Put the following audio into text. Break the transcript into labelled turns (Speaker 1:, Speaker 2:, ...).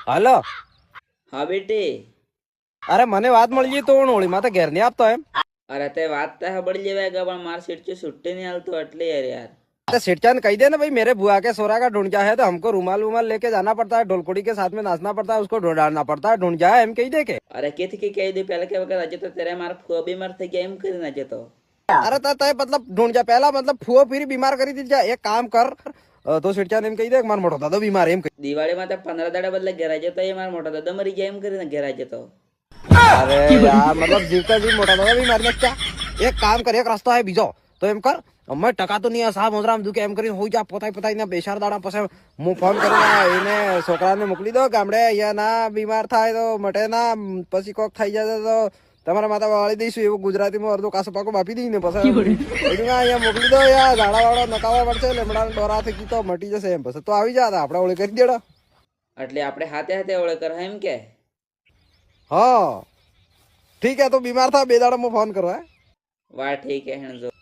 Speaker 1: હાલો.
Speaker 2: હા બેટી.
Speaker 1: અરે મને વાત મળી ગઈ તો ઓળી માં તો ઘેર નહીં આપતો એમ.
Speaker 2: અરે તે વાત તો હબળી જેવા કે પણ માર સીટ छुट्टी नहीं हालतो એટલે यार
Speaker 1: तो सेठचांद कही दे ना भाई मेरे बुआ के सोरा का ढूंढ है तो हमको रुमाल वुमाल लेके जाना पड़ता है, ढोलकोड़ी के साथ में नाचना पड़ता है, उसको ढूंढाना पड़ता है, ढूंढ है एम कही दे के.
Speaker 2: અરે કેથી કે કહી દે પહેલા કે વખત આજે તો તેરે માર ફુआ બીમાર થઈ ગયા એમ કરીને આજે તો
Speaker 1: अरे तय मतलब ढूंढ जा पहला मतलब फुओ फिर बीमार करी थी जा एक काम कर. तो सेठचांद एम कही दे मार मोटो दादा बीमार एम कही.
Speaker 2: દિવાળીમાં તો 15 દાડા બદલે ઘેર આજે તો એ માર મોટા દાદા મરી ગયા એમ કરીને ઘેર આજે તો
Speaker 1: अरे यार मतलब जीवता जीव मोटा दादा बीमार में क्या एक काम कर, एक रास्ता है बीजो तो एम कर. मैं टका तो नहीं साहब मोजराम दुखे एम કરીને હોઈ જા પોતાય પોતાય બેસાર દાડા પછી હું ફોન કરીને એને છોકરાને મોકલી દો ગામડે અહીંયા ના બીમાર થાય તો મટે ના પછી કોક થઈ જાય તો તમારા માતા વાળી દઈશું એવું ગુજરાતીમાં અડધો કાસો પાકો બાપી દઈને પછી અહીંયા મોકલી દો યાર ઝાડા વાળો નકાવા પડશે લેમડા ડોરા થઈ તો મટી જશે એમ પછી તો આવી જા આપણે ઓળે કરી દેડા
Speaker 2: એટલે આપણે હાથે હાથે ઓળે કર એમ કે
Speaker 1: हाँ ठीक है तो बीमार था बेदाड़ा में फोन करो है
Speaker 2: વાહ ઠીક હે હેણ જો